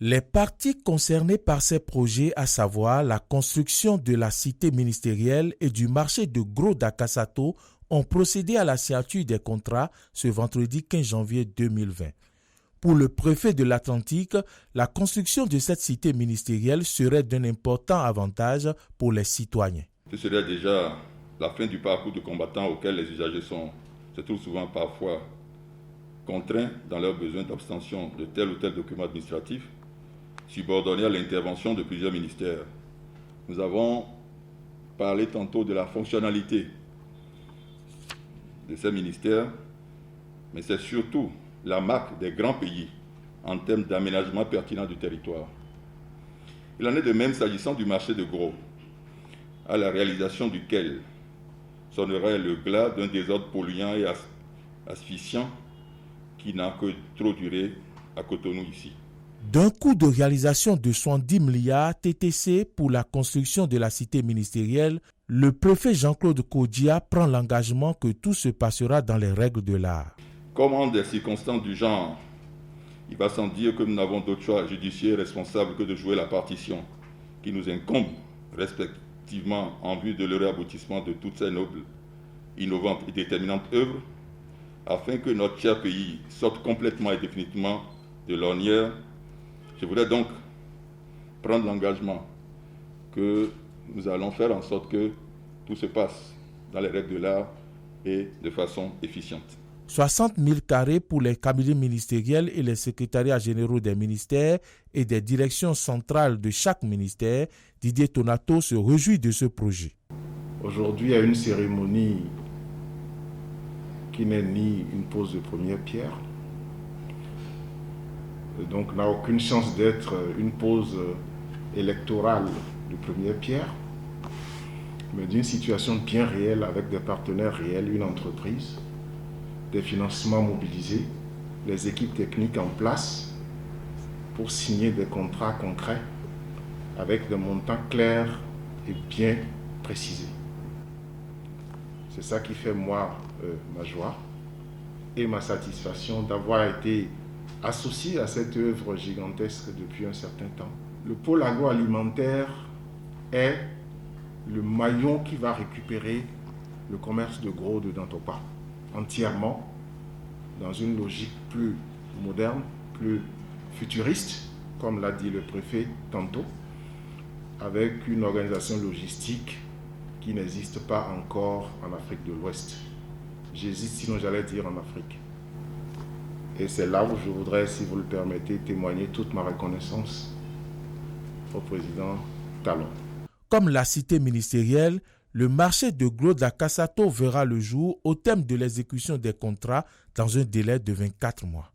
Les parties concernées par ces projets, à savoir la construction de la cité ministérielle et du marché de gros d'Akasato, ont procédé à la signature des contrats ce vendredi 15 janvier 2020. Pour le préfet de l'Atlantique, la construction de cette cité ministérielle serait d'un important avantage pour les citoyens. Ce serait déjà la fin du parcours de combattants auquel les usagers se trouvent souvent parfois contraints dans leurs besoins d'abstention de tel ou tel document administratif, subordonnés à l'intervention de plusieurs ministères. Nous avons parlé tantôt de la fonctionnalité de ces ministères, mais c'est surtout la marque des grands pays en termes d'aménagement pertinent du territoire. Il en est de même s'agissant du marché de gros, à la réalisation duquel sonnerait le glas d'un désordre polluant et asphyxiant qui n'a que trop duré à Cotonou ici. D'un coût de réalisation de 70 milliards TTC pour la construction de la cité ministérielle, le préfet Jean-Claude Kodia prend l'engagement que tout se passera dans les règles de l'art. Comme en des circonstances du genre, il va sans dire que nous n'avons d'autre choix judiciaire responsable que de jouer la partition qui nous incombe respectivement en vue de l'heureux aboutissement de toutes ces nobles, innovantes et déterminantes œuvres, afin que notre cher pays sorte complètement et définitivement de l'ornière. Je voudrais donc prendre l'engagement que nous allons faire en sorte que tout se passe dans les règles de l'art et de façon efficiente. 60 000 carrés pour les cabinets ministériels et les secrétariats généraux des ministères et des directions centrales de chaque ministère. Didier Tonato se réjouit de ce projet. Aujourd'hui, il y a une cérémonie qui n'est ni une pose de première pierre, donc n'a aucune chance d'être une pose électorale de première pierre, mais d'une situation bien réelle avec des partenaires réels, une entreprise, des financements mobilisés, les équipes techniques en place pour signer des contrats concrets avec des montants clairs et bien précisés. C'est ça qui fait moi ma joie et ma satisfaction d'avoir été associé à cette œuvre gigantesque depuis un certain temps. Le pôle agroalimentaire est le maillon qui va récupérer le commerce de gros de Dantopa entièrement dans une logique plus moderne, plus futuriste, comme l'a dit le préfet tantôt, avec une organisation logistique qui n'existe pas encore en Afrique de l'Ouest. J'hésite, sinon j'allais dire en Afrique. Et c'est là où je voudrais, si vous le permettez, témoigner toute ma reconnaissance au président Talon. Comme la cité ministérielle, le marché de gros d'Akasato verra le jour au terme de l'exécution des contrats dans un délai de 24 mois.